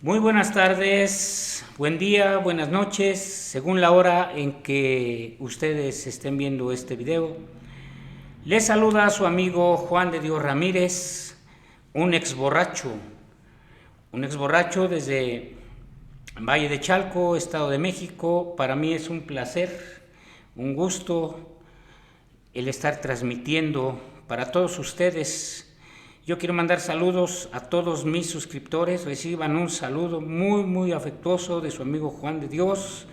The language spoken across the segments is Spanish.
Muy buenas tardes, buen día, buenas noches, según la hora en que ustedes estén viendo este video. Les saluda a su amigo Juan de Dios Ramírez, un ex borracho desde Valle de Chalco, Estado de México. Para mí es un placer, un gusto el estar transmitiendo para todos ustedes. Yo quiero mandar saludos a todos mis suscriptores. Reciban un saludo muy afectuoso de su amigo Juan de Dios.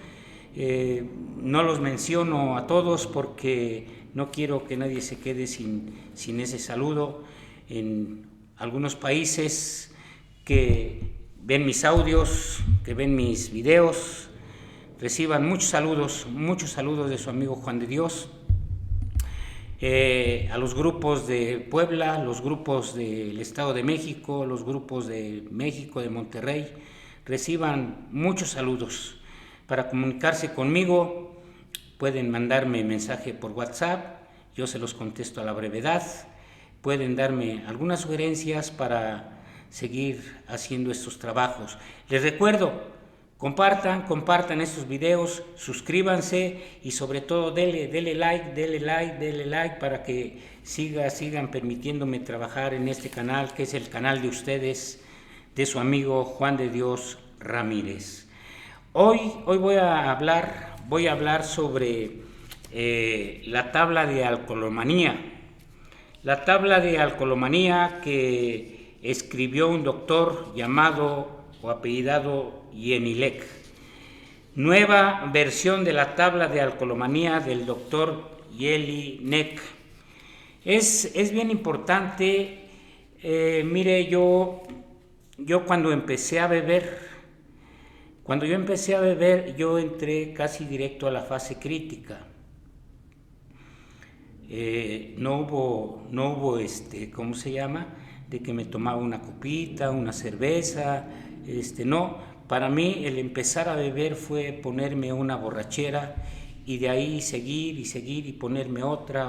No los menciono a todos porque no quiero que nadie se quede sin ese saludo. En algunos países que ven mis audios, que ven mis videos, reciban muchos saludos de su amigo Juan de Dios. A los grupos de Puebla, los grupos del Estado de México, los grupos de México, de Monterrey, reciban muchos saludos. Para comunicarse conmigo pueden mandarme mensaje por WhatsApp, yo se los contesto a la brevedad. Pueden darme algunas sugerencias para seguir haciendo estos trabajos. Les recuerdo, compartan estos videos, suscríbanse y sobre todo denle like para que sigan permitiéndome trabajar en este canal, que es el canal de ustedes, de su amigo Juan de Dios Ramírez. Hoy voy a hablar sobre la tabla de alcoholomanía. La tabla de alcoholomanía que escribió un doctor llamado o apellidado Jelinek. Nueva versión de la tabla de alcoholomanía del doctor Jelinek. Es bien importante. Mire, yo cuando empecé a beber, yo entré casi directo a la fase crítica. No hubo, ¿cómo se llama? De que me tomaba una copita, una cerveza, no. Para mí el empezar a beber fue ponerme una borrachera y de ahí seguir y ponerme otra.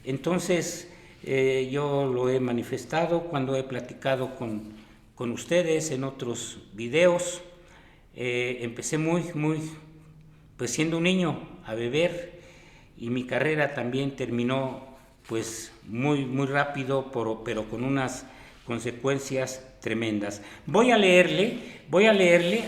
Entonces yo lo he manifestado cuando he platicado con ustedes en otros videos. Empecé pues siendo un niño a beber, y mi carrera también terminó pues muy rápido, pero con unas consecuencias tremendas. Voy a leerle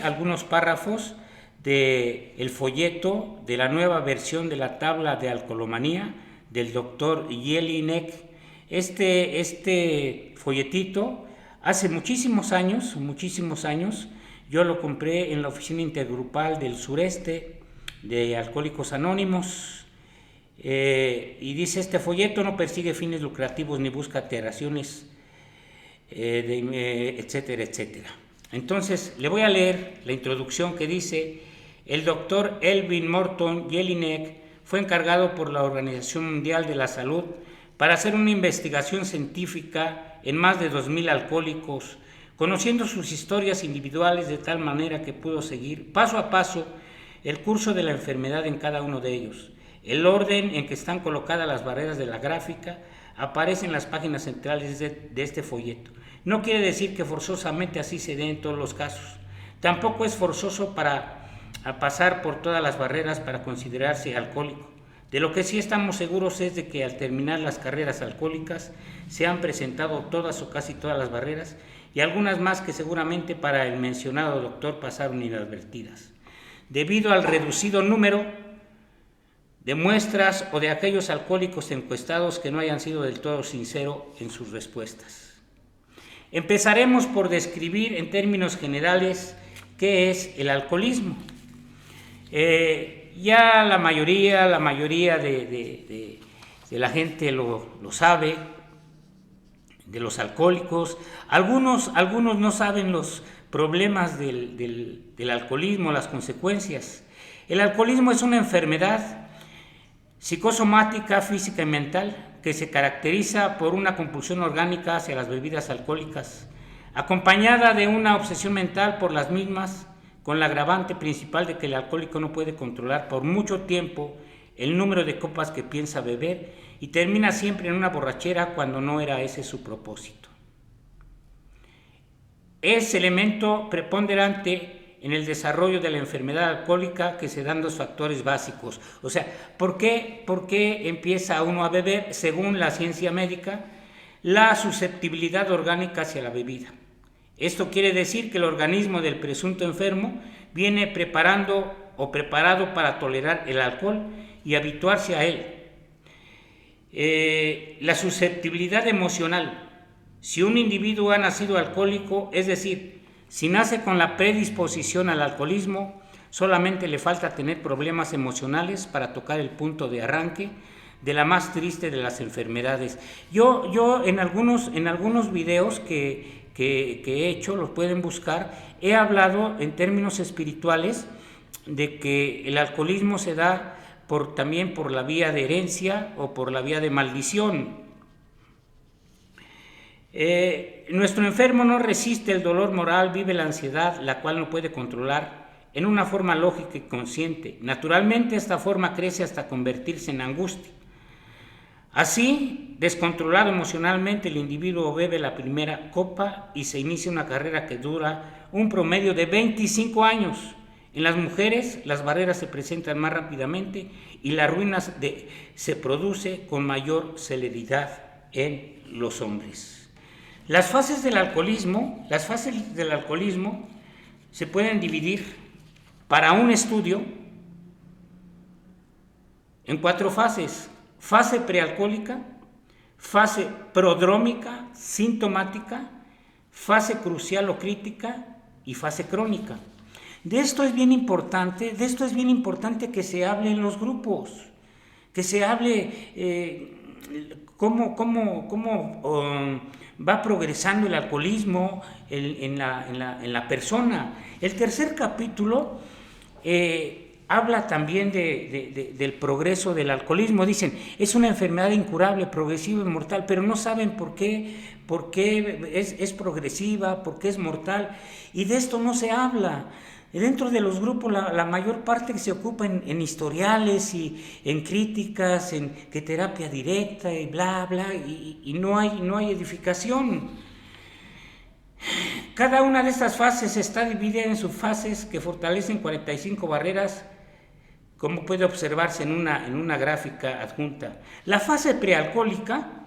algunos párrafos del folleto de la nueva versión de la tabla de alcoholomanía del doctor Jelinek. Este folletito hace muchísimos años, yo lo compré en la oficina intergrupal del sureste de Alcohólicos Anónimos. Y dice: este folleto no persigue fines lucrativos ni busca alteraciones, etcétera. Entonces le voy a leer la introducción que dice: el doctor Elvin Morton Jelinek fue encargado por la Organización Mundial de la Salud para hacer una investigación científica en más de 2,000 alcohólicos, conociendo sus historias individuales de tal manera que pudo seguir paso a paso el curso de la enfermedad en cada uno de ellos. El orden en que están colocadas las barreras de la gráfica aparece en las páginas centrales de este folleto. No quiere decir que forzosamente así se dé en todos los casos. Tampoco es forzoso para pasar por todas las barreras para considerarse alcohólico. De lo que sí estamos seguros es de que al terminar las carreras alcohólicas se han presentado todas o casi todas las barreras, y algunas más que seguramente para el mencionado doctor pasaron inadvertidas, debido al reducido número de muestras o de aquellos alcohólicos encuestados que no hayan sido del todo sinceros en sus respuestas. Empezaremos por describir en términos generales qué es el alcoholismo. Ya la mayoría de la gente lo sabe, de los alcohólicos. Algunos no saben los problemas del alcoholismo, las consecuencias. El alcoholismo es una enfermedad psicosomática, física y mental que se caracteriza por una compulsión orgánica hacia las bebidas alcohólicas, acompañada de una obsesión mental por las mismas, con la agravante principal de que el alcohólico no puede controlar por mucho tiempo el número de copas que piensa beber y termina siempre en una borrachera cuando no era ese su propósito. es elemento preponderante en el desarrollo de la enfermedad alcohólica, que se dan dos factores básicos. O sea, ¿por qué empieza uno a beber? Según la ciencia médica, la susceptibilidad orgánica hacia la bebida. Esto quiere decir que el organismo del presunto enfermo viene preparado para tolerar el alcohol y habituarse a él. La susceptibilidad emocional. Si un individuo ha nacido alcohólico, es decir, si nace con la predisposición al alcoholismo, solamente le falta tener problemas emocionales para tocar el punto de arranque de la más triste de las enfermedades. Yo en algunos videos que he hecho, los pueden buscar, he hablado en términos espirituales de que el alcoholismo se da también por la vía de herencia o por la vía de maldición. Nuestro enfermo no resiste el dolor moral, vive la ansiedad, la cual no puede controlar en una forma lógica y consciente. Naturalmente, esta forma crece hasta convertirse en angustia. Así, descontrolado emocionalmente, el individuo bebe la primera copa y se inicia una carrera que dura un promedio de 25 años. En las mujeres, las barreras se presentan más rápidamente y la ruina se produce con mayor celeridad en los hombres. Las fases del alcoholismo se pueden dividir para un estudio en 4 fases: fase prealcohólica, fase prodrómica, sintomática, fase crucial o crítica y fase crónica. De esto es bien importante que se hable en los grupos, que se hable cómo va progresando el alcoholismo en la persona. El tercer capítulo habla también del progreso del alcoholismo. Dicen, es una enfermedad incurable, progresiva y mortal, pero no saben por qué es progresiva, por qué es mortal, y de esto no se habla. Dentro de los grupos la mayor parte se ocupa en historiales y en críticas, en que terapia directa y bla bla, y no hay edificación. Cada una de estas fases está dividida en subfases que fortalecen 45 barreras, como puede observarse en una gráfica adjunta. La fase prealcohólica,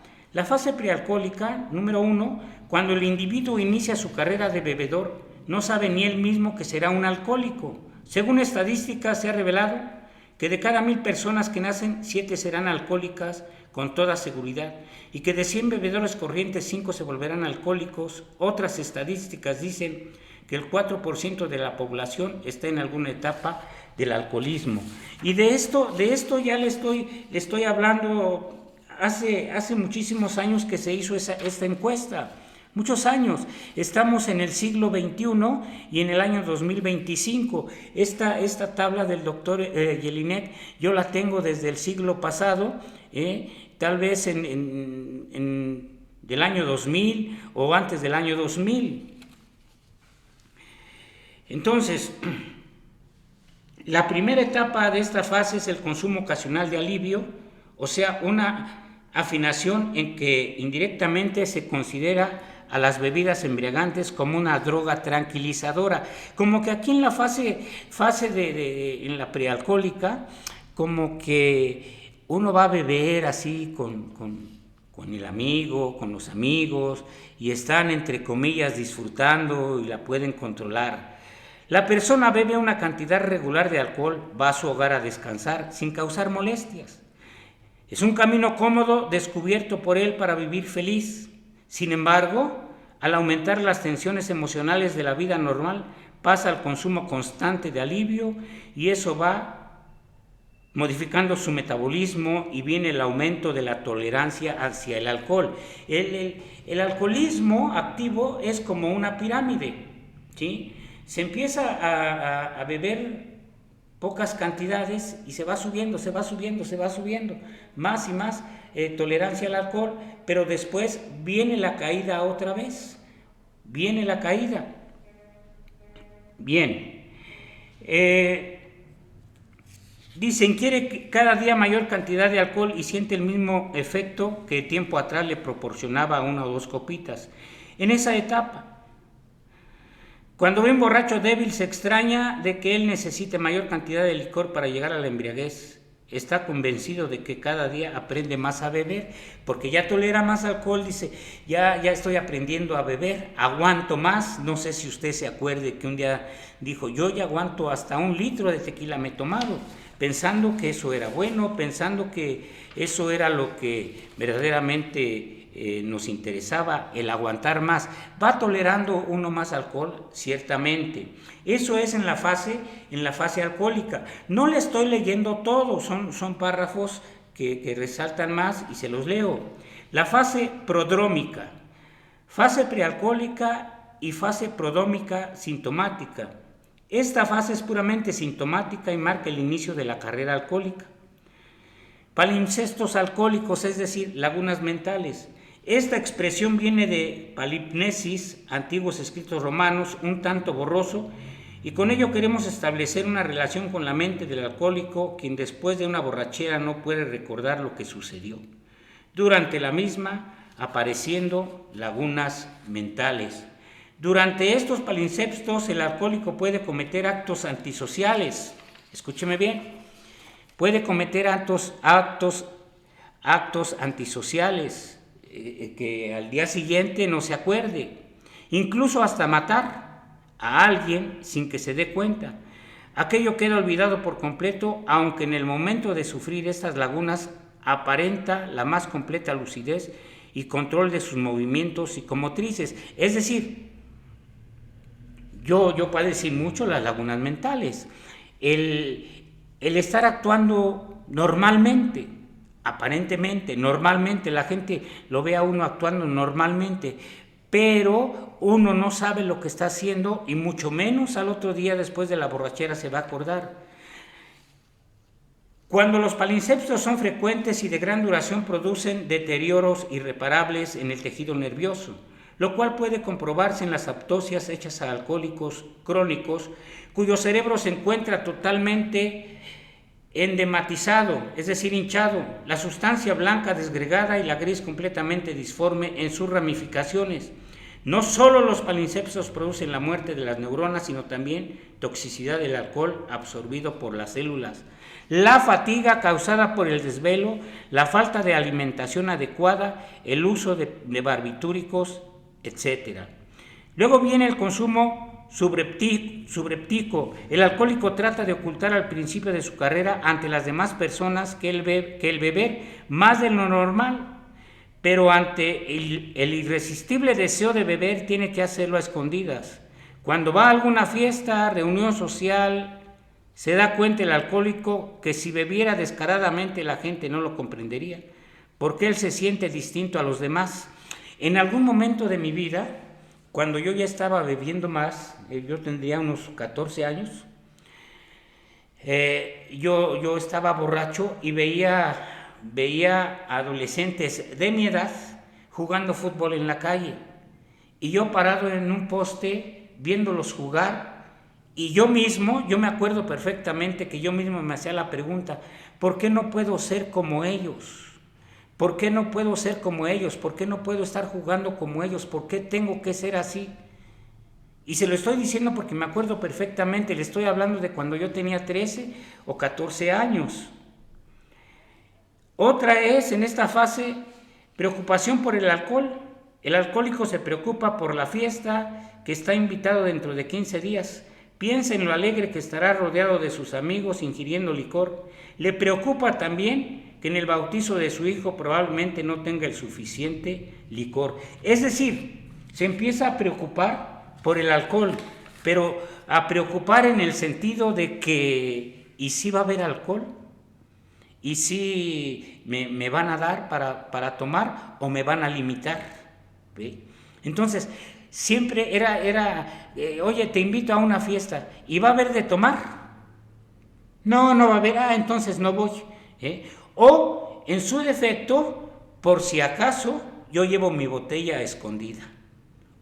número 1, cuando el individuo inicia su carrera de bebedor, no sabe ni él mismo que será un alcohólico. Según estadísticas, se ha revelado que de cada 1000 personas que nacen, 7 serán alcohólicas con toda seguridad, y que de 100 bebedores corrientes, 5 se volverán alcohólicos. Otras estadísticas dicen que el 4% de la población está en alguna etapa del alcoholismo. Y de esto ya le estoy hablando hace muchísimos años que se hizo esta encuesta. Muchos años. Estamos en el siglo XXI y en el año 2025. Esta tabla del doctor Jelinek yo la tengo desde el siglo pasado, tal vez del año 2000 o antes del año 2000. Entonces, la primera etapa de esta fase es el consumo ocasional de alivio, o sea, una afinación en que indirectamente se considera a las bebidas embriagantes como una droga tranquilizadora, como que aquí en la fase en la prealcohólica, como que uno va a beber así con el amigo, con los amigos, y están entre comillas disfrutando y la pueden controlar. La persona bebe una cantidad regular de alcohol, va a su hogar a descansar sin causar molestias. Es un camino cómodo descubierto por él para vivir feliz. Sin embargo, al aumentar las tensiones emocionales de la vida normal, pasa al consumo constante de alivio, y eso va modificando su metabolismo, y viene el aumento de la tolerancia hacia el alcohol. El alcoholismo activo es como una pirámide, ¿sí? Se empieza a beber pocas cantidades y se va subiendo, más y más tolerancia al alcohol, pero después viene la caída otra vez, Bien, dicen, quiere cada día mayor cantidad de alcohol y siente el mismo efecto que tiempo atrás le proporcionaba 1 o 2 copitas. En esa etapa, Cuando ve un borracho débil se extraña de que él necesite mayor cantidad de licor para llegar a la embriaguez. Está convencido de que cada día aprende más a beber, porque ya tolera más alcohol, dice, ya estoy aprendiendo a beber, aguanto más. No sé si usted se acuerde que un día dijo, yo ya aguanto hasta 1 litro de tequila me he tomado, pensando que eso era bueno, pensando que eso era lo que verdaderamente nos interesaba, el aguantar más. ¿Va tolerando uno más alcohol? Ciertamente. Eso es en la fase alcohólica. No le estoy leyendo todo, son párrafos que resaltan más y se los leo. La fase prodrómica, fase prealcohólica y fase prodrómica sintomática. Esta fase es puramente sintomática y marca el inicio de la carrera alcohólica. Palimpsestos alcohólicos, es decir, lagunas mentales. Esta expresión viene de palipnesis, antiguos escritos romanos, un tanto borroso, y con ello queremos establecer una relación con la mente del alcohólico, quien después de una borrachera no puede recordar lo que sucedió durante la misma, apareciendo lagunas mentales. Durante estos palimpsestos el alcohólico puede cometer actos antisociales, escúcheme bien, puede cometer actos antisociales, que al día siguiente no se acuerde, incluso hasta matar a alguien sin que se dé cuenta. Aquello queda olvidado por completo, aunque en el momento de sufrir estas lagunas aparenta la más completa lucidez y control de sus movimientos psicomotrices. Es decir, yo padecí mucho las lagunas mentales, el estar actuando normalmente, aparentemente, normalmente, la gente lo ve a uno actuando normalmente, pero uno no sabe lo que está haciendo y mucho menos al otro día después de la borrachera se va a acordar. Cuando los palimpsestos son frecuentes y de gran duración producen deterioros irreparables en el tejido nervioso, lo cual puede comprobarse en las autopsias hechas a alcohólicos crónicos cuyo cerebro se encuentra totalmente endematizado, es decir, hinchado, la sustancia blanca desgregada y la gris completamente disforme en sus ramificaciones. No solo los palimpsestos producen la muerte de las neuronas, sino también toxicidad del alcohol absorbido por las células, la fatiga causada por el desvelo, la falta de alimentación adecuada, el uso de barbitúricos, etc. Luego viene el consumo subreptico. El alcohólico trata de ocultar al principio de su carrera ante las demás personas que el beber más de lo normal, pero ante el irresistible deseo de beber tiene que hacerlo a escondidas. Cuando va a alguna fiesta, reunión social, se da cuenta el alcohólico que si bebiera descaradamente la gente no lo comprendería, porque él se siente distinto a los demás. En algún momento de mi vida, cuando yo ya estaba bebiendo más, yo tendría unos 14 años, yo estaba borracho y veía adolescentes de mi edad jugando fútbol en la calle, y yo parado en un poste viéndolos jugar, y yo me acuerdo perfectamente que yo mismo me hacía la pregunta, ¿por qué no puedo ser como ellos? ¿Por qué no puedo ser como ellos? ¿Por qué no puedo estar jugando como ellos? ¿Por qué tengo que ser así? Y se lo estoy diciendo porque me acuerdo perfectamente, le estoy hablando de cuando yo tenía 13 o 14 años. Otra es, en esta fase, preocupación por el alcohol. El alcohólico se preocupa por la fiesta que está invitado dentro de 15 días. Piensa en lo alegre que estará rodeado de sus amigos ingiriendo licor. Le preocupa también que en el bautizo de su hijo probablemente no tenga el suficiente licor. Es decir, se empieza a preocupar por el alcohol, pero a preocupar en el sentido de que, ¿y si va a haber alcohol? ¿Y si me van a dar para tomar o me van a limitar? ¿Ve? Entonces, siempre era oye, te invito a una fiesta, ¿y va a haber de tomar? No va a haber, entonces no voy. O, en su defecto, por si acaso, yo llevo mi botella escondida.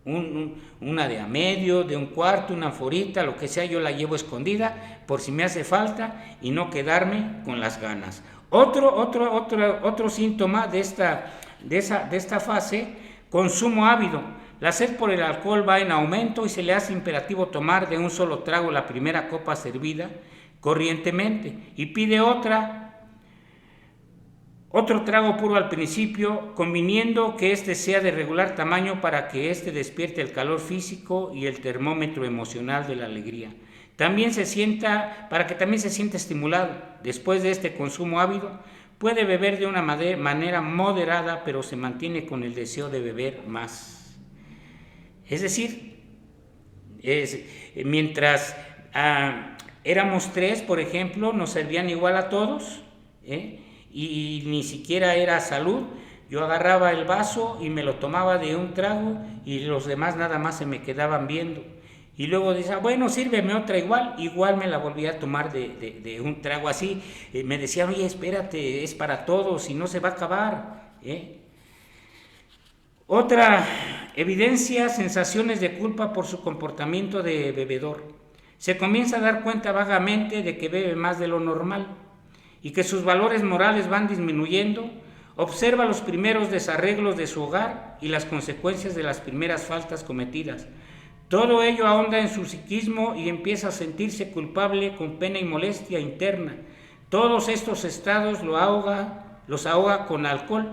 Una de a medio, de un cuarto, una anforita, lo que sea, yo la llevo escondida por si me hace falta y no quedarme con las ganas. Otro síntoma de esta fase, consumo ávido. la sed por el alcohol va en aumento y se le hace imperativo tomar de un solo trago la primera copa servida corrientemente y pide otro trago puro al principio, conviniendo que éste sea de regular tamaño para que éste despierte el calor físico y el termómetro emocional de la alegría. Para que también se sienta estimulado. Después de este consumo ávido, puede beber de una manera moderada, pero se mantiene con el deseo de beber más. Es decir, mientras éramos 3, por ejemplo, nos servían igual a todos, y ni siquiera era salud. Yo agarraba el vaso y me lo tomaba de un trago y los demás nada más se me quedaban viendo. Y luego decía, bueno, sírveme otra igual me la volví a tomar de un trago así. Me decían, oye, espérate, es para todos y no se va a acabar. Otra evidencia, sensaciones de culpa por su comportamiento de bebedor. Se comienza a dar cuenta vagamente de que bebe más de lo normal y que sus valores morales van disminuyendo. Observa los primeros desarreglos de su hogar y las consecuencias de las primeras faltas cometidas. Todo ello ahonda en su psiquismo y empieza a sentirse culpable con pena y molestia interna. Todos estos estados los ahoga con alcohol.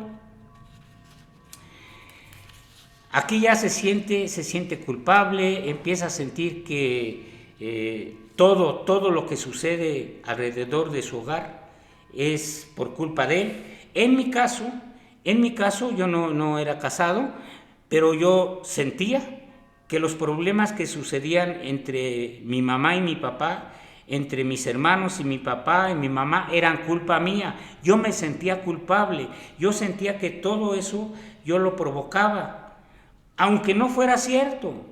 Aquí ya se siente culpable, empieza a sentir que todo lo que sucede alrededor de su hogar es por culpa de él. En mi caso, yo no era casado, pero yo sentía que los problemas que sucedían entre mi mamá y mi papá, entre mis hermanos y mi papá y mi mamá, eran culpa mía. Yo me sentía culpable, yo sentía que todo eso yo lo provocaba, aunque no fuera cierto,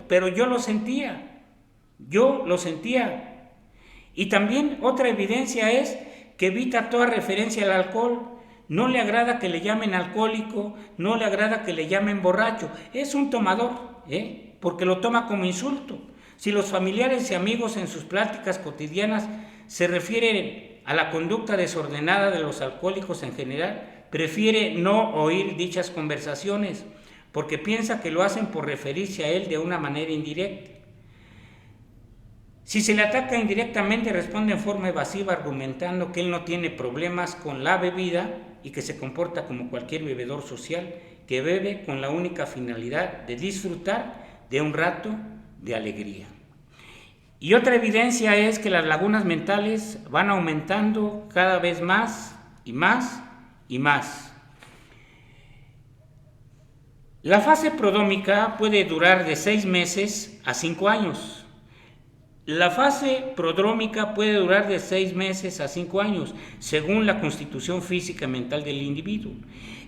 pero yo lo sentía. Y también otra evidencia es que evita toda referencia al alcohol. No le agrada que le llamen alcohólico, no le agrada que le llamen borracho. Es un tomador, porque lo toma como insulto. Si los familiares y amigos en sus pláticas cotidianas se refieren a la conducta desordenada de los alcohólicos en general, prefiere no oír dichas conversaciones, porque piensa que lo hacen por referirse a él de una manera indirecta. Si se le ataca indirectamente, responde en forma evasiva argumentando que él no tiene problemas con la bebida y que se comporta como cualquier bebedor social que bebe con la única finalidad de disfrutar de un rato de alegría. Y otra evidencia es que las lagunas mentales van aumentando cada vez más y más y más. La fase prodrómica puede durar de 6 meses a 5 años. La fase prodrómica puede durar de 6 meses a 5 años, según la constitución física y mental del individuo.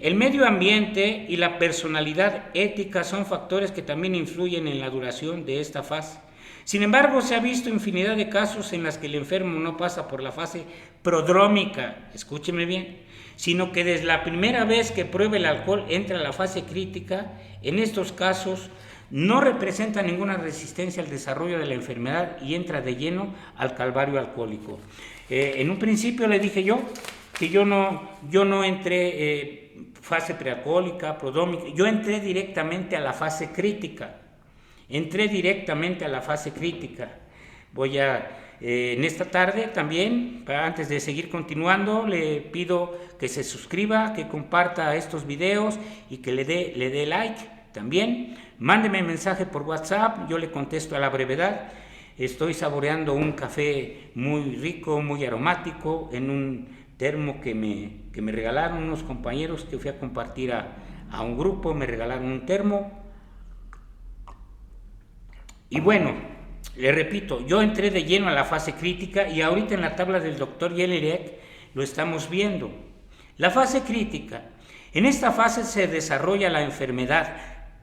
El medio ambiente y la personalidad ética son factores que también influyen en la duración de esta fase. Sin embargo, se ha visto infinidad de casos en los que el enfermo no pasa por la fase prodrómica, escúcheme bien, sino que desde la primera vez que prueba el alcohol entra a la fase crítica. En estos casos no representa ninguna resistencia al desarrollo de la enfermedad y entra de lleno al calvario alcohólico. En un principio le dije yo que yo no entré fase prealcohólica, prodrómica, yo entré directamente a la fase crítica. En esta tarde también, antes de seguir continuando, le pido que se suscriba, que comparta estos videos y que le dé like también. Mándeme mensaje por WhatsApp, yo le contesto a la brevedad. Estoy saboreando un café muy rico, muy aromático, en un termo que me regalaron unos compañeros que fui a compartir a un grupo, me regalaron un termo. Y bueno, le repito, yo entré de lleno a la fase crítica y ahorita en la tabla del doctor Jelinek lo estamos viendo. La fase crítica. En esta fase se desarrolla la enfermedad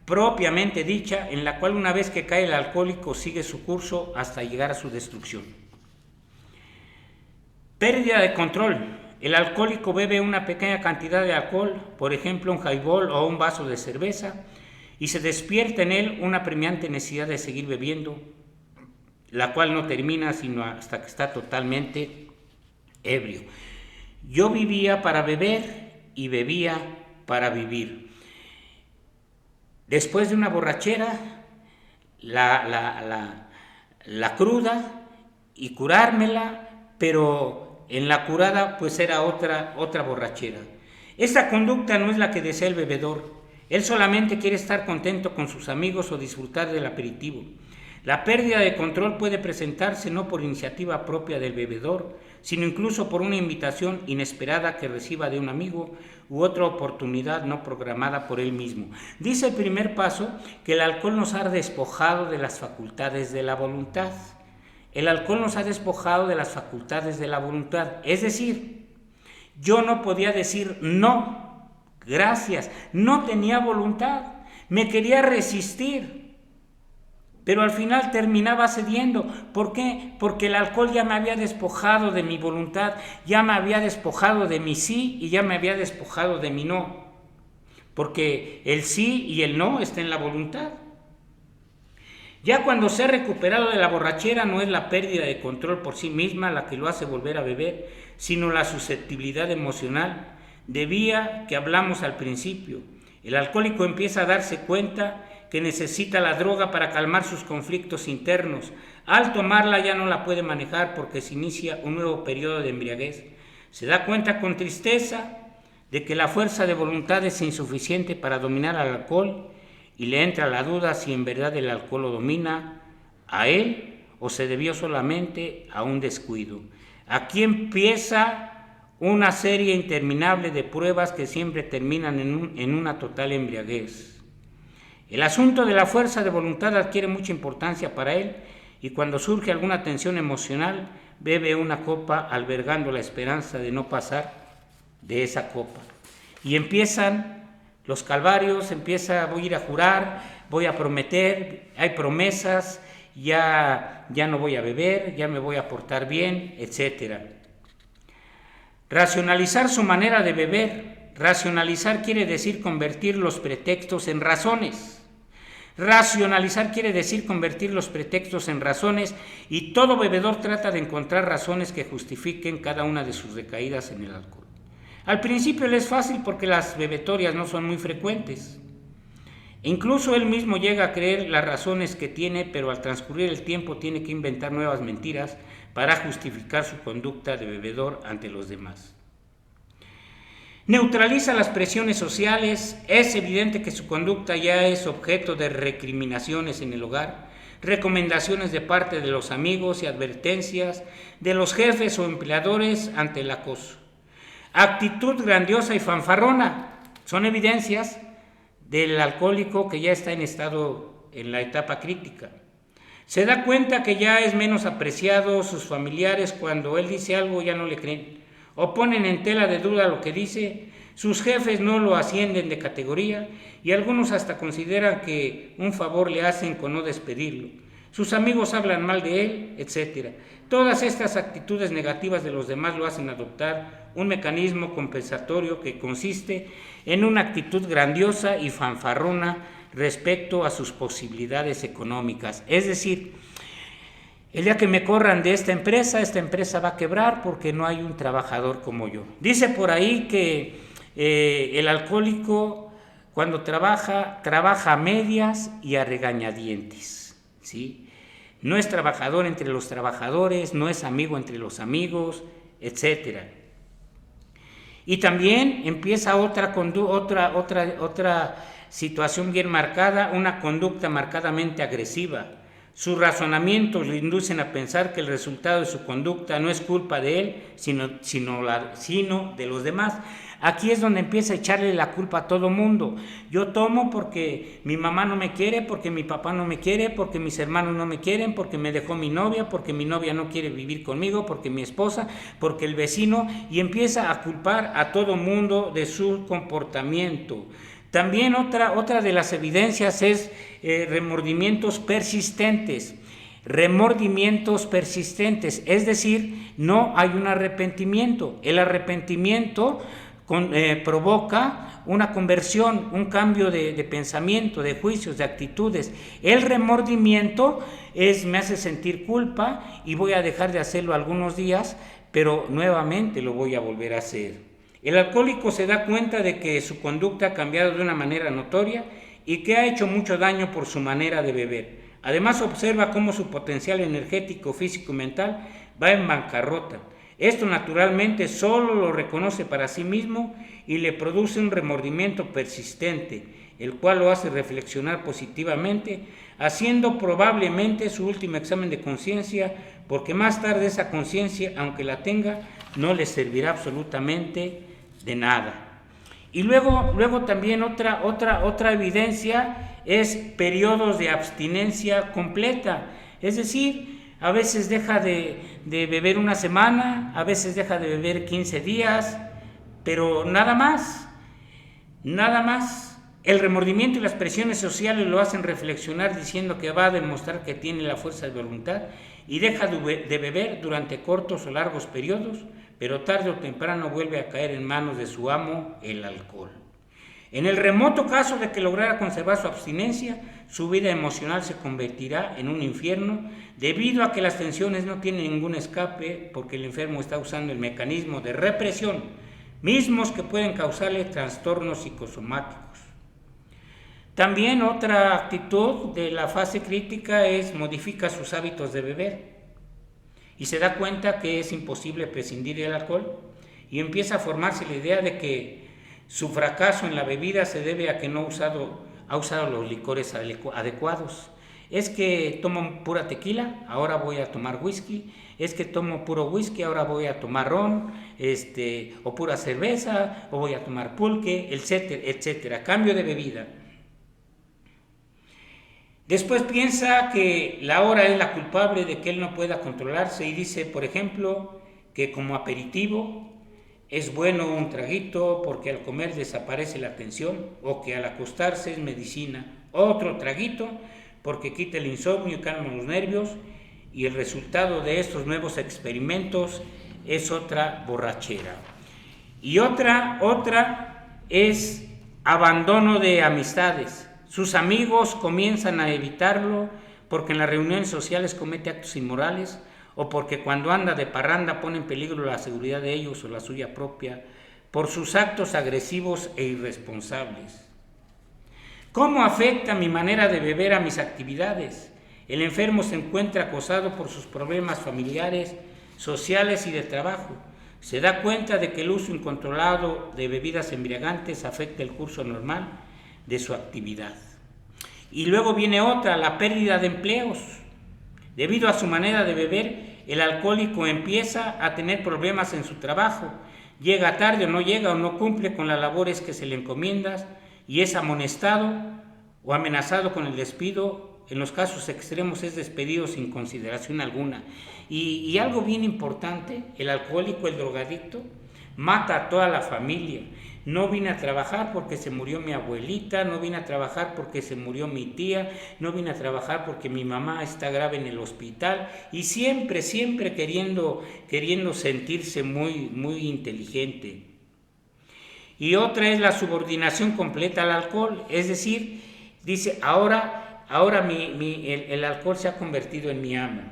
propiamente dicha, en la cual una vez que cae el alcohólico sigue su curso hasta llegar a su destrucción. Pérdida de control. El alcohólico bebe una pequeña cantidad de alcohol, por ejemplo un highball o un vaso de cerveza, y se despierta en él una apremiante necesidad de seguir bebiendo, la cual no termina sino hasta que está totalmente ebrio. Yo vivía para beber y bebía para vivir. después de una borrachera, la cruda y curármela, pero en la curada pues era otra borrachera. Esta conducta no es la que desea el bebedor. Él solamente quiere estar contento con sus amigos o disfrutar del aperitivo. La pérdida de control puede presentarse no por iniciativa propia del bebedor, sino incluso por una invitación inesperada que reciba de un amigo u otra oportunidad no programada por él mismo. Dice el primer paso que el alcohol nos ha despojado de las facultades de la voluntad. El alcohol nos ha despojado de las facultades de la voluntad. Es decir, yo no podía decir no, gracias, no tenía voluntad, me quería resistir. Pero al final terminaba cediendo. ¿Por qué? Porque el alcohol ya me había despojado de mi voluntad, ya me había despojado de mi sí y ya me había despojado de mi no. Porque el sí y el no está en la voluntad. Ya cuando se ha recuperado de la borrachera, no es la pérdida de control por sí misma la que lo hace volver a beber, sino la susceptibilidad emocional de vía que hablamos al principio. El alcohólico empieza a darse cuenta que necesita la droga para calmar sus conflictos internos. Al tomarla ya no la puede manejar porque se inicia un nuevo periodo de embriaguez. Se da cuenta con tristeza de que la fuerza de voluntad es insuficiente para dominar al alcohol y le entra la duda si en verdad el alcohol lo domina a él o se debió solamente a un descuido. Aquí empieza una serie interminable de pruebas que siempre terminan en una total embriaguez. El asunto de la fuerza de voluntad adquiere mucha importancia para él y cuando surge alguna tensión emocional bebe una copa albergando la esperanza de no pasar de esa copa. Y empiezan los calvarios, voy a ir a jurar, voy a prometer, hay promesas, ya no voy a beber, ya me voy a portar bien, etc. Racionalizar su manera de beber. Racionalizar quiere decir convertir los pretextos en razones. Racionalizar quiere decir convertir los pretextos en razones y todo bebedor trata de encontrar razones que justifiquen cada una de sus recaídas en el alcohol. Al principio le es fácil porque las bebetorias no son muy frecuentes. Incluso él mismo llega a creer las razones que tiene, pero al transcurrir el tiempo tiene que inventar nuevas mentiras para justificar su conducta de bebedor ante los demás. Neutraliza las presiones sociales. Es evidente que su conducta ya es objeto de recriminaciones en el hogar, recomendaciones de parte de los amigos y advertencias de los jefes o empleadores ante el acoso. Actitud grandiosa y fanfarrona son evidencias del alcohólico que ya está en la etapa crítica. Se da cuenta que ya es menos apreciado, sus familiares cuando él dice algo ya no le creen. O ponen en tela de duda lo que dice, sus jefes no lo ascienden de categoría y algunos hasta consideran que un favor le hacen con no despedirlo. Sus amigos hablan mal de él, etc. Todas estas actitudes negativas de los demás lo hacen adoptar un mecanismo compensatorio que consiste en una actitud grandiosa y fanfarrona respecto a sus posibilidades económicas. Es decir, el día que me corran de esta empresa va a quebrar porque no hay un trabajador como yo. Dice por ahí que el alcohólico cuando trabaja a medias y a regañadientes, ¿sí? No es trabajador entre los trabajadores, no es amigo entre los amigos, etc. Y también empieza otra situación bien marcada, una conducta marcadamente agresiva. Sus razonamientos le inducen a pensar que el resultado de su conducta no es culpa de él, sino de los demás. Aquí es donde empieza a echarle la culpa a todo mundo. Yo tomo porque mi mamá no me quiere, porque mi papá no me quiere, porque mis hermanos no me quieren, porque me dejó mi novia, porque mi novia no quiere vivir conmigo, porque mi esposa, porque el vecino, y empieza a culpar a todo mundo de su comportamiento. También otra de las evidencias es remordimientos persistentes. Remordimientos persistentes, es decir, no hay un arrepentimiento. El arrepentimiento provoca una conversión, un cambio de pensamiento, de juicios, de actitudes. El remordimiento me hace sentir culpa y voy a dejar de hacerlo algunos días, pero nuevamente lo voy a volver a hacer. El alcohólico se da cuenta de que su conducta ha cambiado de una manera notoria y que ha hecho mucho daño por su manera de beber. Además observa cómo su potencial energético, físico y mental va en bancarrota. Esto naturalmente solo lo reconoce para sí mismo y le produce un remordimiento persistente, el cual lo hace reflexionar positivamente, haciendo probablemente su último examen de conciencia, porque más tarde esa conciencia, aunque la tenga, no le servirá absolutamente de nada. Y luego también otra evidencia es periodos de abstinencia completa, es decir, a veces deja de beber una semana, a veces deja de beber 15 días, pero nada más. El remordimiento y las presiones sociales lo hacen reflexionar diciendo que va a demostrar que tiene la fuerza de voluntad y deja de beber durante cortos o largos periodos, pero tarde o temprano vuelve a caer en manos de su amo, el alcohol. En el remoto caso de que lograra conservar su abstinencia, su vida emocional se convertirá en un infierno debido a que las tensiones no tienen ningún escape porque el enfermo está usando el mecanismo de represión, mismos que pueden causarle trastornos psicosomáticos. También otra actitud de la fase crítica es modifica sus hábitos de beber y se da cuenta que es imposible prescindir del alcohol y empieza a formarse la idea de que su fracaso en la bebida se debe a que no ha usado los licores adecuados. Es que tomo pura tequila, ahora voy a tomar whisky. Es que tomo puro whisky, ahora voy a tomar ron, o pura cerveza, o voy a tomar pulque, etcétera, etcétera. Cambio de bebida. Después piensa que la hora es la culpable de que él no pueda controlarse y dice, por ejemplo, que como aperitivo es bueno un traguito porque al comer desaparece la tensión, o que al acostarse es medicina. Otro traguito porque quita el insomnio y calma los nervios, y el resultado de estos nuevos experimentos es otra borrachera. Y otra es abandono de amistades. Sus amigos comienzan a evitarlo porque en las reuniones sociales comete actos inmorales, o porque cuando anda de parranda pone en peligro la seguridad de ellos o la suya propia por sus actos agresivos e irresponsables. ¿Cómo afecta mi manera de beber a mis actividades? El enfermo se encuentra acosado por sus problemas familiares, sociales y de trabajo. Se da cuenta de que el uso incontrolado de bebidas embriagantes afecta el curso normal de su actividad. Y luego viene otra, la pérdida de empleos. Debido a su manera de beber, el alcohólico empieza a tener problemas en su trabajo. Llega tarde o no cumple con las labores que se le encomiendan y es amonestado o amenazado con el despido. En los casos extremos es despedido sin consideración alguna. Y algo bien importante, el alcohólico, el drogadicto, mata a toda la familia. No vine a trabajar porque se murió mi abuelita, no vine a trabajar porque se murió mi tía, no vine a trabajar porque mi mamá está grave en el hospital, y siempre queriendo sentirse muy inteligente. Y otra es la subordinación completa al alcohol, es decir, dice, ahora el alcohol se ha convertido en mi amo.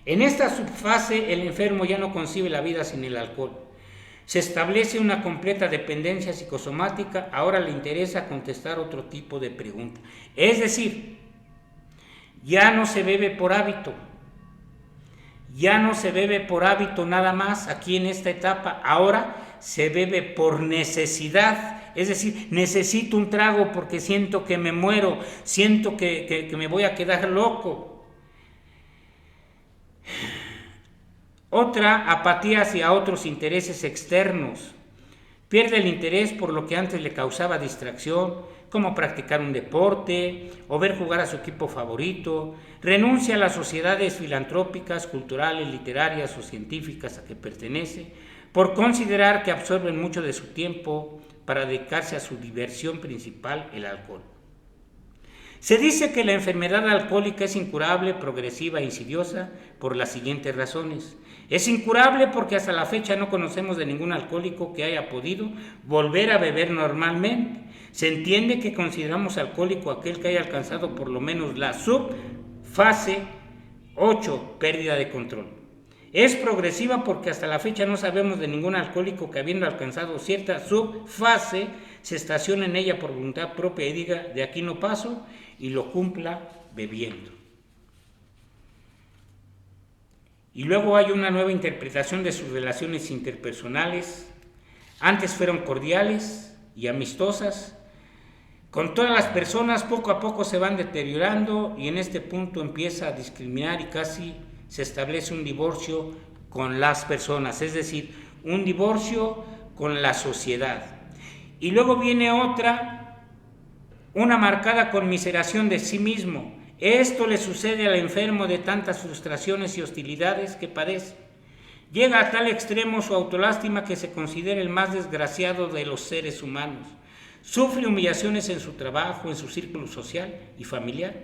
En esta subfase el enfermo ya no concibe la vida sin el alcohol. Se establece una completa dependencia psicosomática, ahora le interesa contestar otro tipo de pregunta. Es decir, ya no se bebe por hábito, nada más aquí en esta etapa, ahora se bebe por necesidad, es decir, necesito un trago porque siento que me muero, siento que me voy a quedar loco. Otra, apatía hacia otros intereses externos. Pierde el interés por lo que antes le causaba distracción, como practicar un deporte o ver jugar a su equipo favorito. Renuncia a las sociedades filantrópicas, culturales, literarias o científicas a que pertenece, por considerar que absorben mucho de su tiempo para dedicarse a su diversión principal, el alcohol. Se dice que la enfermedad alcohólica es incurable, progresiva e insidiosa por las siguientes razones. Es incurable porque hasta la fecha no conocemos de ningún alcohólico que haya podido volver a beber normalmente. Se entiende que consideramos alcohólico aquel que haya alcanzado por lo menos la subfase 8, pérdida de control. Es progresiva porque hasta la fecha no sabemos de ningún alcohólico que habiendo alcanzado cierta subfase se estacione en ella por voluntad propia y diga, de aquí no paso, y lo cumpla bebiendo. Y luego hay una nueva interpretación de sus relaciones interpersonales. Antes fueron cordiales y amistosas. Con todas las personas poco a poco se van deteriorando y en este punto empieza a discriminar y casi se establece un divorcio con las personas, es decir, un divorcio con la sociedad. Y luego viene otra, una marcada conmiseración de sí mismo. Esto le sucede al enfermo de tantas frustraciones y hostilidades que padece. Llega a tal extremo su autolástima que se considera el más desgraciado de los seres humanos. Sufre humillaciones en su trabajo, en su círculo social y familiar.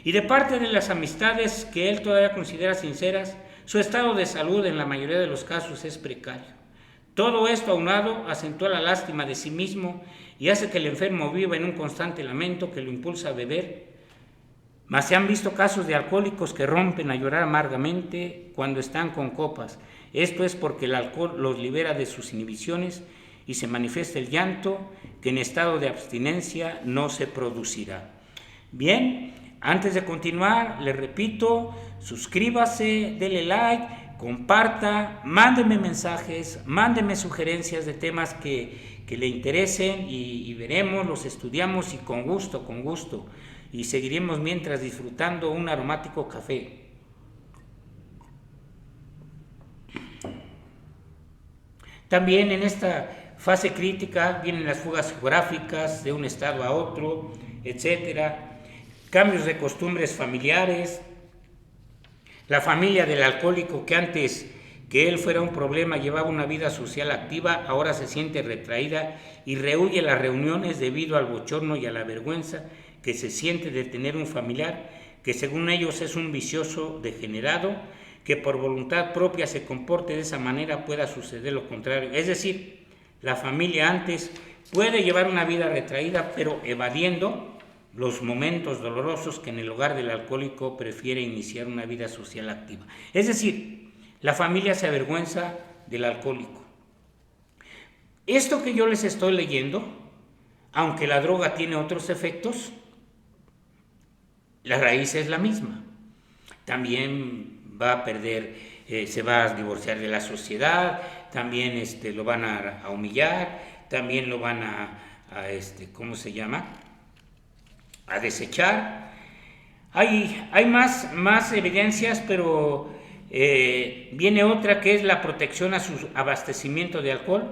Y de parte de las amistades que él todavía considera sinceras, su estado de salud en la mayoría de los casos es precario. Todo esto aunado acentúa la lástima de sí mismo y hace que el enfermo viva en un constante lamento que lo impulsa a beber. Mas se han visto casos de alcohólicos que rompen a llorar amargamente cuando están con copas. Esto es porque el alcohol los libera de sus inhibiciones y se manifiesta el llanto que en estado de abstinencia no se producirá. Bien, antes de continuar, les repito, suscríbase, dele like, comparta, mándeme mensajes, mándeme sugerencias de temas que le interesen y veremos, los estudiamos y con gusto. Y seguiremos mientras disfrutando un aromático café. También en esta fase crítica vienen las fugas geográficas de un estado a otro, etcétera, cambios de costumbres familiares, la familia del alcohólico que antes que él fuera un problema llevaba una vida social activa, ahora se siente retraída y rehúye las reuniones debido al bochorno y a la vergüenza que se siente de tener un familiar que según ellos es un vicioso degenerado, que por voluntad propia se comporte de esa manera, pueda suceder lo contrario. Es decir, la familia antes puede llevar una vida retraída, pero evadiendo los momentos dolorosos que en el hogar del alcohólico prefiere iniciar una vida social activa. Es decir, la familia se avergüenza del alcohólico. Esto que yo les estoy leyendo, aunque la droga tiene otros efectos, la raíz es la misma. También va a perder, se va a divorciar de la sociedad, también lo van a humillar, también lo van ¿cómo se llama? A desechar. Hay más evidencias, pero viene otra que es la protección a su abastecimiento de alcohol,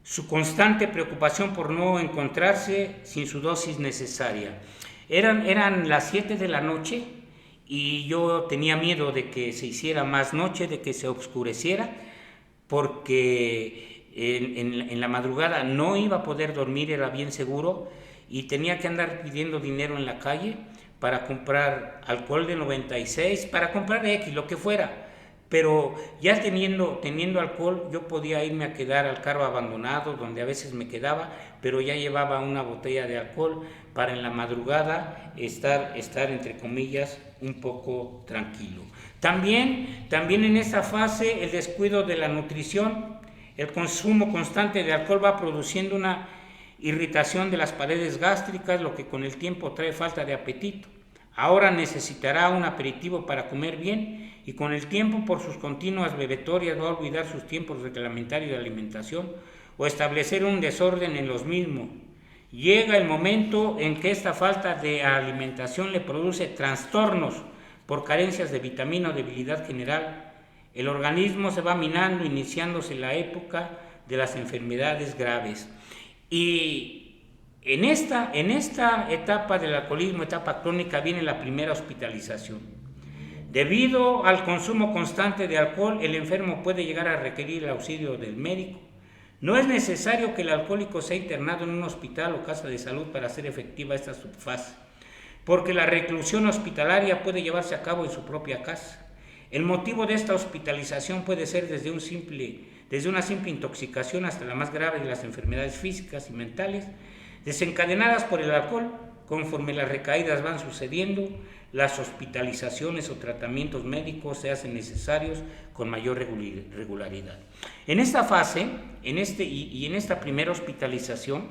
su constante preocupación por no encontrarse sin su dosis necesaria. Eran las 7 de la noche y yo tenía miedo de que se hiciera más noche, de que se oscureciera, porque en la madrugada no iba a poder dormir, era bien seguro, y tenía que andar pidiendo dinero en la calle para comprar alcohol de 96, para comprar X, lo que fuera. Pero ya teniendo alcohol, yo podía irme a quedar al carro abandonado, donde a veces me quedaba, pero ya llevaba una botella de alcohol para en la madrugada estar entre comillas, un poco tranquilo. También en esta fase, el descuido de la nutrición, el consumo constante de alcohol va produciendo una irritación de las paredes gástricas, lo que con el tiempo trae falta de apetito. Ahora necesitará un aperitivo para comer bien y con el tiempo por sus continuas bebetorias va a olvidar sus tiempos reglamentarios de alimentación o establecer un desorden en los mismos. Llega el momento en que esta falta de alimentación le produce trastornos por carencias de vitamina o debilidad general. El organismo se va minando, iniciándose la época de las enfermedades graves. Y en esta etapa del alcoholismo, etapa crónica, viene la primera hospitalización. Debido al consumo constante de alcohol, el enfermo puede llegar a requerir el auxilio del médico. No es necesario que el alcohólico sea internado en un hospital o casa de salud para hacer efectiva esta subfase, porque la reclusión hospitalaria puede llevarse a cabo en su propia casa. El motivo de esta hospitalización puede ser desde una simple intoxicación hasta la más grave de las enfermedades físicas y mentales, desencadenadas por el alcohol. Conforme las recaídas van sucediendo, las hospitalizaciones o tratamientos médicos se hacen necesarios con mayor regularidad. En esta fase, en esta primera hospitalización,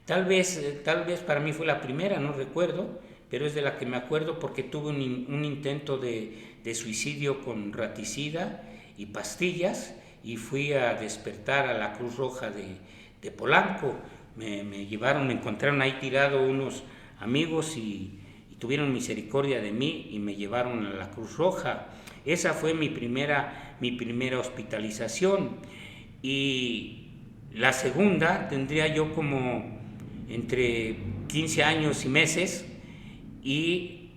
Tal vez para mí fue la primera, no recuerdo, pero es de la que me acuerdo porque tuve un intento de suicidio con raticida y pastillas y fui a despertar a la Cruz Roja de Polanco. Me llevaron, me encontraron ahí tirado unos amigos y tuvieron misericordia de mí y me llevaron a la Cruz Roja. Esa fue mi primera hospitalización. Y la segunda tendría yo como entre 15 años y meses y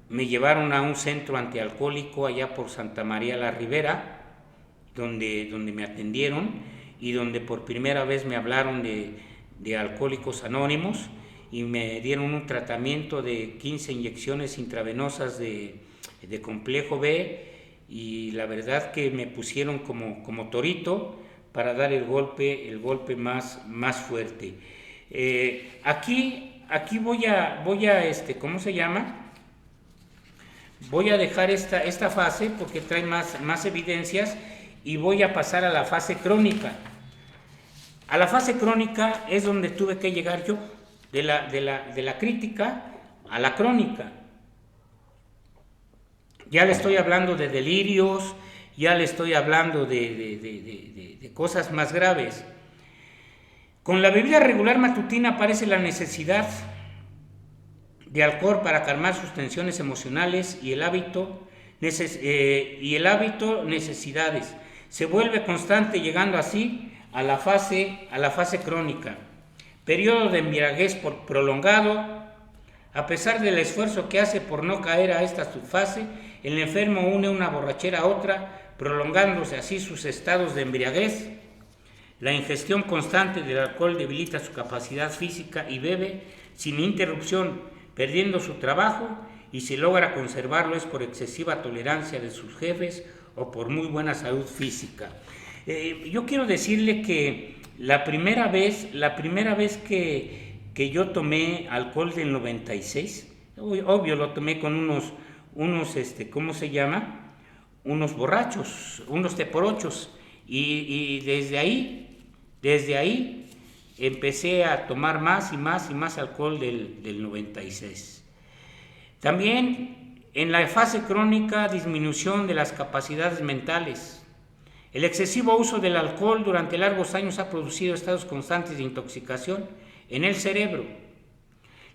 me llevaron a un centro antialcohólico allá por Santa María la Ribera, donde me atendieron y donde por primera vez me hablaron de Alcohólicos Anónimos y me dieron un tratamiento de 15 inyecciones intravenosas de complejo B y la verdad que me pusieron como torito para dar el golpe más fuerte. Aquí voy a ¿cómo se llama? Voy a dejar esta fase porque trae más evidencias y voy a pasar a la fase crónica. A la fase crónica es donde tuve que llegar yo, de la crítica a la crónica. Ya le estoy hablando de delirios, ya le estoy hablando de cosas más graves. Con la bebida regular matutina aparece la necesidad de alcohol para calmar sus tensiones emocionales y el hábito necesidades. Se vuelve constante llegando así a la fase crónica. Periodo de embriaguez prolongado. A pesar del esfuerzo que hace por no caer a esta subfase, el enfermo une una borrachera a otra, prolongándose así sus estados de embriaguez. La ingestión constante del alcohol debilita su capacidad física y bebe sin interrupción, perdiendo su trabajo, y si logra conservarlo es por excesiva tolerancia de sus jefes o por muy buena salud física. Yo quiero decirle que la primera vez que yo tomé alcohol del 96, obvio lo tomé con unos ¿cómo se llama? Unos borrachos, unos teporochos, y desde ahí empecé a tomar más y más alcohol del 96. También en la fase crónica, disminución de las capacidades mentales. El excesivo uso del alcohol durante largos años ha producido estados constantes de intoxicación en el cerebro.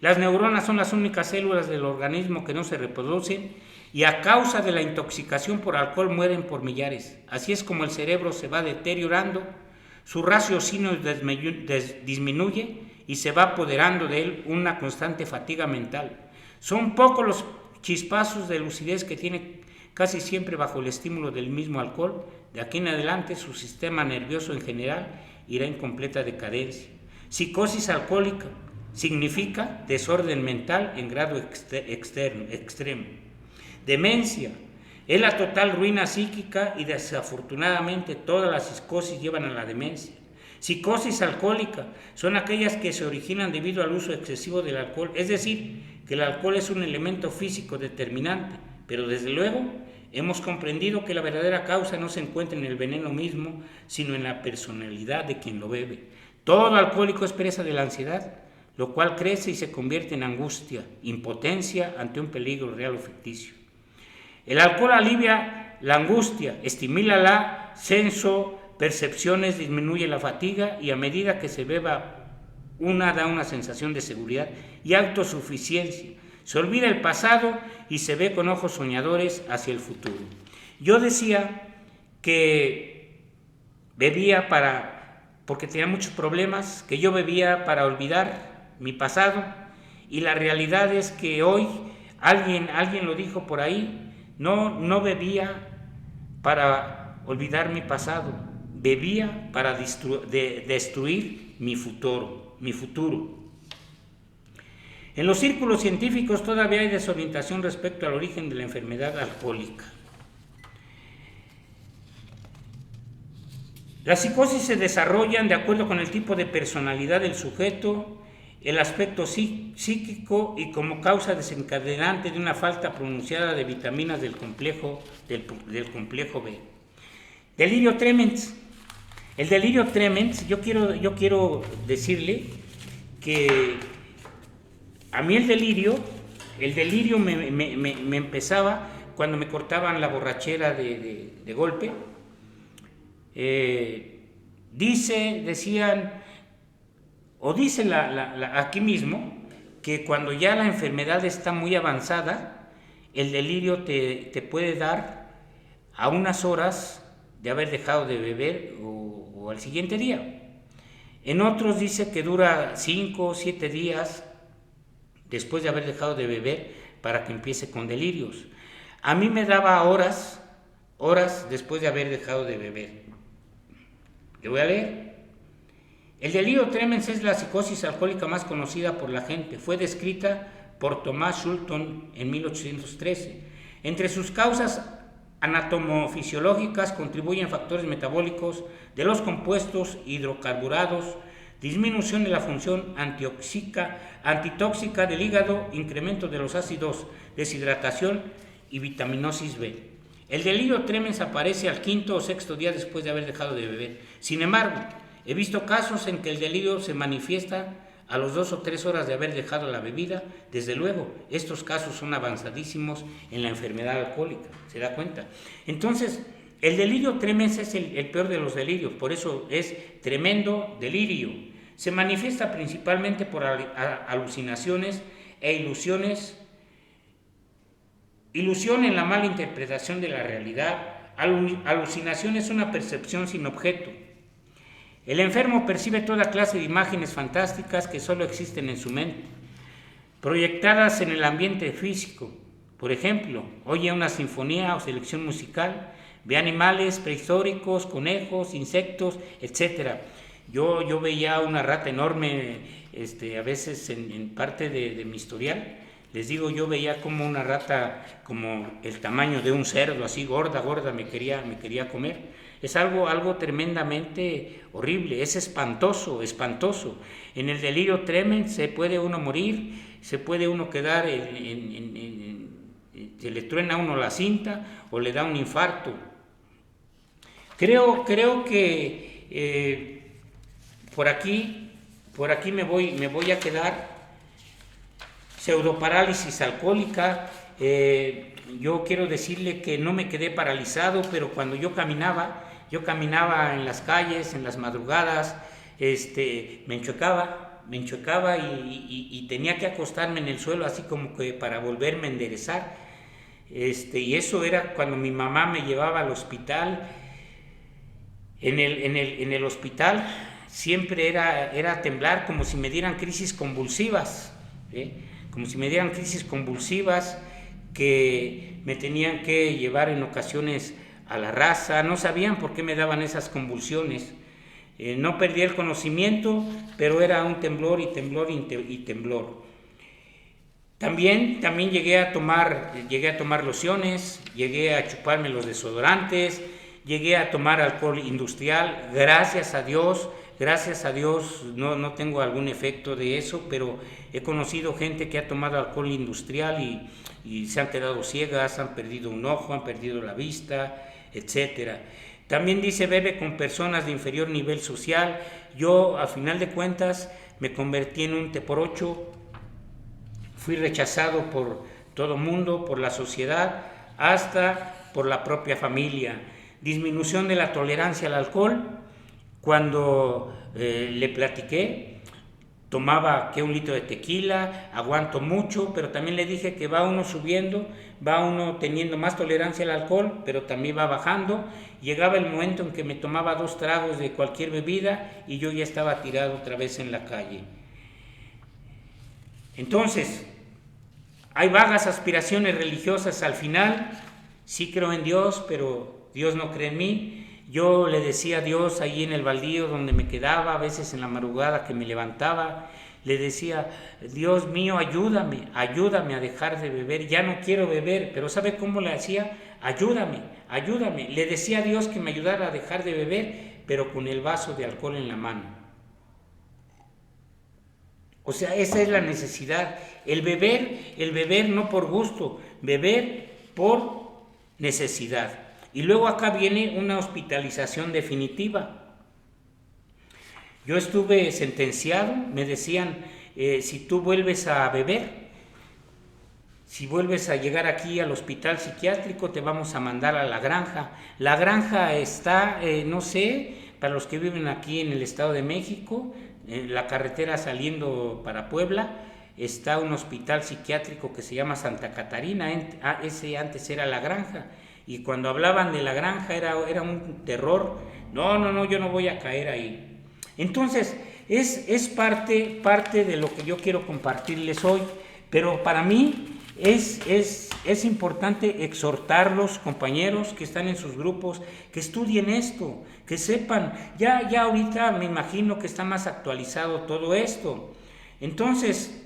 Las neuronas son las únicas células del organismo que no se reproducen y a causa de la intoxicación por alcohol mueren por millares. Así es como el cerebro se va deteriorando, su raciocinio disminuye y se va apoderando de él una constante fatiga mental. Son pocos los chispazos de lucidez que tiene casi siempre bajo el estímulo del mismo alcohol. De aquí en adelante su sistema nervioso en general irá en completa decadencia. Psicosis alcohólica significa desorden mental en grado extremo. Demencia es la total ruina psíquica y desafortunadamente todas las psicosis llevan a la demencia. Psicosis alcohólica son aquellas que se originan debido al uso excesivo del alcohol, es decir, que el alcohol es un elemento físico determinante, pero desde luego hemos comprendido que la verdadera causa no se encuentra en el veneno mismo, sino en la personalidad de quien lo bebe. Todo alcohólico es presa de la ansiedad, lo cual crece y se convierte en angustia, impotencia ante un peligro real o ficticio. El alcohol alivia la angustia, estimula la senso-percepciones, disminuye la fatiga y a medida que se beba da una sensación de seguridad y autosuficiencia. Se olvida el pasado y se ve con ojos soñadores hacia el futuro. Yo decía que bebía porque tenía muchos problemas, que yo bebía para olvidar mi pasado, y la realidad es que hoy alguien lo dijo por ahí, no bebía para olvidar mi pasado, bebía para destruir mi futuro. En los círculos científicos todavía hay desorientación respecto al origen de la enfermedad alcohólica. Las psicosis se desarrollan de acuerdo con el tipo de personalidad del sujeto, el aspecto psíquico y como causa desencadenante de una falta pronunciada de vitaminas del complejo B. Delirio tremens. El delirio tremens, yo quiero decirle que a mí el delirio me empezaba cuando me cortaban la borrachera de golpe. Decían, o dice aquí mismo, que cuando ya la enfermedad está muy avanzada, el delirio te puede dar a unas horas de haber dejado de beber o al siguiente día. En otros dice que dura 5 o 7 días después de haber dejado de beber para que empiece con delirios. A mí me daba horas después de haber dejado de beber. Le voy a leer. El delirio tremens es la psicosis alcohólica más conocida por la gente. Fue descrita por Thomas Schulton en 1813. Entre sus causas anatomofisiológicas contribuyen factores metabólicos de los compuestos hidrocarburados, disminución de la función antitóxica del hígado, incremento de los ácidos, deshidratación y vitaminosis B. El delirio tremens aparece al 5.º o 6.º día después de haber dejado de beber. Sin embargo, he visto casos en que el delirio se manifiesta a las 2 o 3 horas de haber dejado la bebida. Desde luego, estos casos son avanzadísimos en la enfermedad alcohólica, ¿se da cuenta? Entonces, el delirio tremens es el peor de los delirios, por eso es tremendo delirio. Se manifiesta principalmente por alucinaciones e ilusiones. Ilusión en la mala interpretación de la realidad. Alucinación es una percepción sin objeto. El enfermo percibe toda clase de imágenes fantásticas que solo existen en su mente, proyectadas en el ambiente físico. Por ejemplo, oye una sinfonía o selección musical, ve animales prehistóricos, conejos, insectos, etc. Yo veía una rata enorme, a veces en parte de mi historial. Les digo, yo veía como una rata como el tamaño de un cerdo, así gorda, me quería comer. Es algo tremendamente horrible, es espantoso. En el delirio tremens se puede uno morir, se puede uno quedar, se le truena a uno la cinta o le da un infarto. Creo que por aquí me voy a quedar. Pseudoparálisis alcohólica. Yo quiero decirle que no me quedé paralizado, pero cuando yo caminaba en las calles, en las madrugadas, me enchuecaba y tenía que acostarme en el suelo así como que para volverme a enderezar. Y eso era cuando mi mamá me llevaba al hospital. En el hospital siempre era temblar como si me dieran crisis convulsivas, como si me dieran crisis convulsivas que me tenían que llevar en ocasiones a la raza. No sabían por qué me daban esas convulsiones. No perdí el conocimiento, pero era un temblor y temblor. También llegué a tomar lociones, llegué a chuparme los desodorantes, llegué a tomar alcohol industrial. Gracias a Dios no tengo algún efecto de eso, pero he conocido gente que ha tomado alcohol industrial y se han quedado ciegas, han perdido un ojo, han perdido la vista, etc. También dice bebe con personas de inferior nivel social. Yo, a final de cuentas, me convertí en un T/8, fui rechazado por todo mundo, por la sociedad, hasta por la propia familia. Disminución de la tolerancia al alcohol. Cuando le platiqué, tomaba un litro de tequila, aguanto mucho, pero también le dije que va uno subiendo, va uno teniendo más tolerancia al alcohol, pero también va bajando. Llegaba el momento en que me tomaba 2 tragos de cualquier bebida y yo ya estaba tirado otra vez en la calle. Entonces, hay vagas aspiraciones religiosas al final. Sí creo en Dios, pero Dios no cree en mí. Yo le decía a Dios ahí en el baldío donde me quedaba, a veces en la madrugada que me levantaba, le decía, Dios mío, ayúdame a dejar de beber, ya no quiero beber, pero ¿sabe cómo le hacía? Ayúdame. Le decía a Dios que me ayudara a dejar de beber, pero con el vaso de alcohol en la mano. O sea, esa es la necesidad. El beber no por gusto, beber por necesidad. Y luego acá viene una hospitalización definitiva. Yo estuve sentenciado, me decían, si tú vuelves a beber, si vuelves a llegar aquí al hospital psiquiátrico, te vamos a mandar a la granja. La granja está, no sé, para los que viven aquí en el Estado de México, en la carretera saliendo para Puebla, está un hospital psiquiátrico que se llama Santa Catarina, ese antes era la granja. Y cuando hablaban de la granja era un terror. No, yo no voy a caer ahí. Entonces, es parte de lo que yo quiero compartirles hoy, pero para mí es importante exhortarlos, compañeros que están en sus grupos, que estudien esto, que sepan, ya ahorita me imagino que está más actualizado todo esto. Entonces,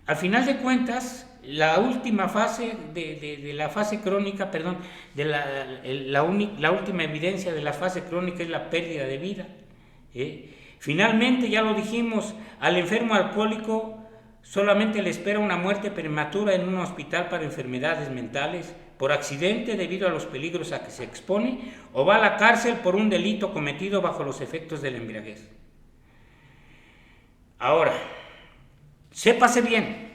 al final de cuentas, la última fase de la fase crónica, perdón, de la última evidencia de la fase crónica es la pérdida de vida. Finalmente, ya lo dijimos, al enfermo alcohólico solamente le espera una muerte prematura en un hospital para enfermedades mentales, por accidente debido a los peligros a que se expone, o va a la cárcel por un delito cometido bajo los efectos de la embriaguez. Ahora, sépase bien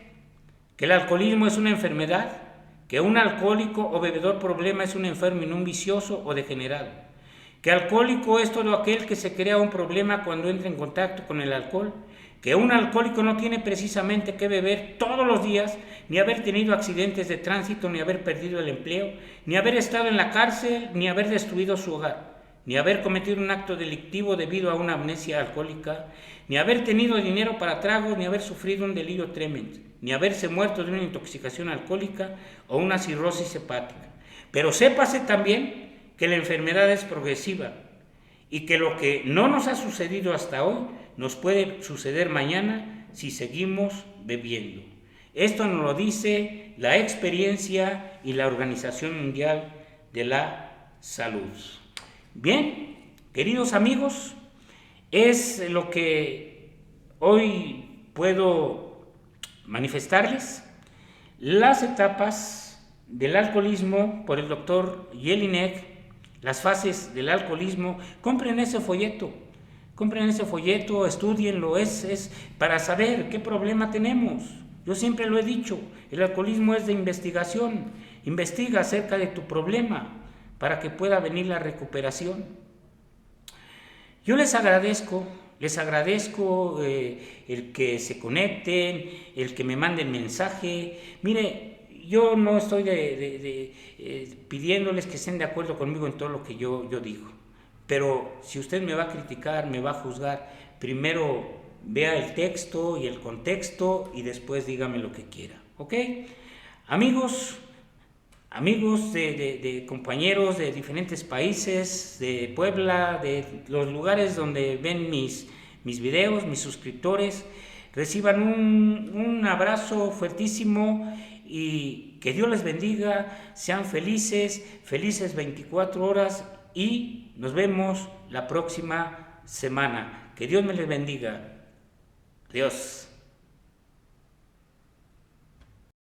que el alcoholismo es una enfermedad, que un alcohólico o bebedor problema es un enfermo y no un vicioso o degenerado, que alcohólico es todo aquel que se crea un problema cuando entra en contacto con el alcohol, que un alcohólico no tiene precisamente que beber todos los días, ni haber tenido accidentes de tránsito, ni haber perdido el empleo, ni haber estado en la cárcel, ni haber destruido su hogar, ni haber cometido un acto delictivo debido a una amnesia alcohólica, ni haber tenido dinero para tragos, ni haber sufrido un delirio tremendo, ni haberse muerto de una intoxicación alcohólica o una cirrosis hepática. Pero sépase también que la enfermedad es progresiva y que lo que no nos ha sucedido hasta hoy nos puede suceder mañana si seguimos bebiendo. Esto nos lo dice la experiencia y la Organización Mundial de la Salud. Bien, queridos amigos, es lo que hoy puedo manifestarles. Las etapas del alcoholismo por el doctor Jelinek, las fases del alcoholismo. Compren ese folleto, estudienlo, es para saber qué problema tenemos. Yo siempre lo he dicho, el alcoholismo es de investigación. Investiga acerca de tu problema para que pueda venir la recuperación. Yo les agradezco el que se conecten, el que me manden mensaje. Mire, yo no estoy pidiéndoles que estén de acuerdo conmigo en todo lo que yo digo, pero si usted me va a criticar, me va a juzgar, primero vea el texto y el contexto y después dígame lo que quiera, ¿ok? Amigos de compañeros de diferentes países, de Puebla, de los lugares donde ven mis videos, mis suscriptores, reciban un abrazo fuertísimo y que Dios les bendiga, sean felices 24 horas y nos vemos la próxima semana. Que Dios me les bendiga. Adiós.